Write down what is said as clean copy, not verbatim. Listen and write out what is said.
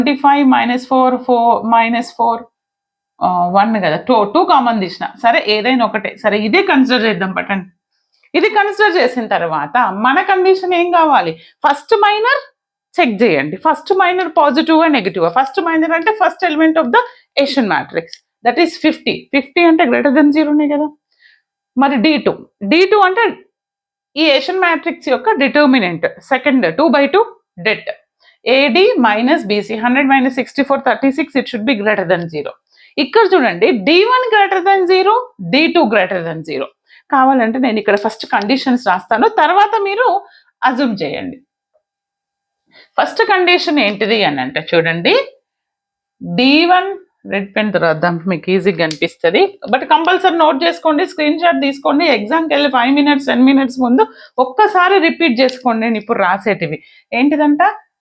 25 -4 -4 1 కదా, 2 కామన్ తీసిన. సరే ఏదైనా ఒకటే, సరే ఇదే కన్సిడర్ చేద్దాం పట్టండి. ఇది కన్సిడర్ చేసిన తర్వాత మన కండిషన్ ఏం కావాలి, ఫస్ట్ మైనర్ చెక్ చేయండి. First minor positive negative. First minor అంటే first element of the Hessian matrix, that is 50 అంటే గ్రేటర్ దెన్ 0నే కదా. మరి D2 అంటే ఈ ఏషియన్ మ్యాట్రిక్స్ యొక్క determinant, second 2/2 debt. AD - BC 100 - 64 36, it should be greater than 0. ఇక్కడ చూడండి D1 greater than 0, D2 greater than 0. కావాలంటే నేను ఇక్కడ ఫస్ట్ కండిషన్స్ రాస్తాను, తర్వాత మీరు అజ్యూమ్ చేయండి. ఫస్ట్ కండిషన్ ఏంటిది అని అంటే చూడండి, D1 రెడ్ పెన్ రాద్దాం, మీకు ఈజీగా అనిపిస్తుంది. బట్ కంపల్సరీ నోట్ చేసుకోండి, స్క్రీన్ షాట్ తీసుకోండి. ఎగ్జామ్కి వెళ్ళి 5 minutes 10 minutes ముందు ఒక్కసారి రిపీట్ చేసుకోండి. నేను ఇప్పుడు రాసేటివి ఏంటిదంట,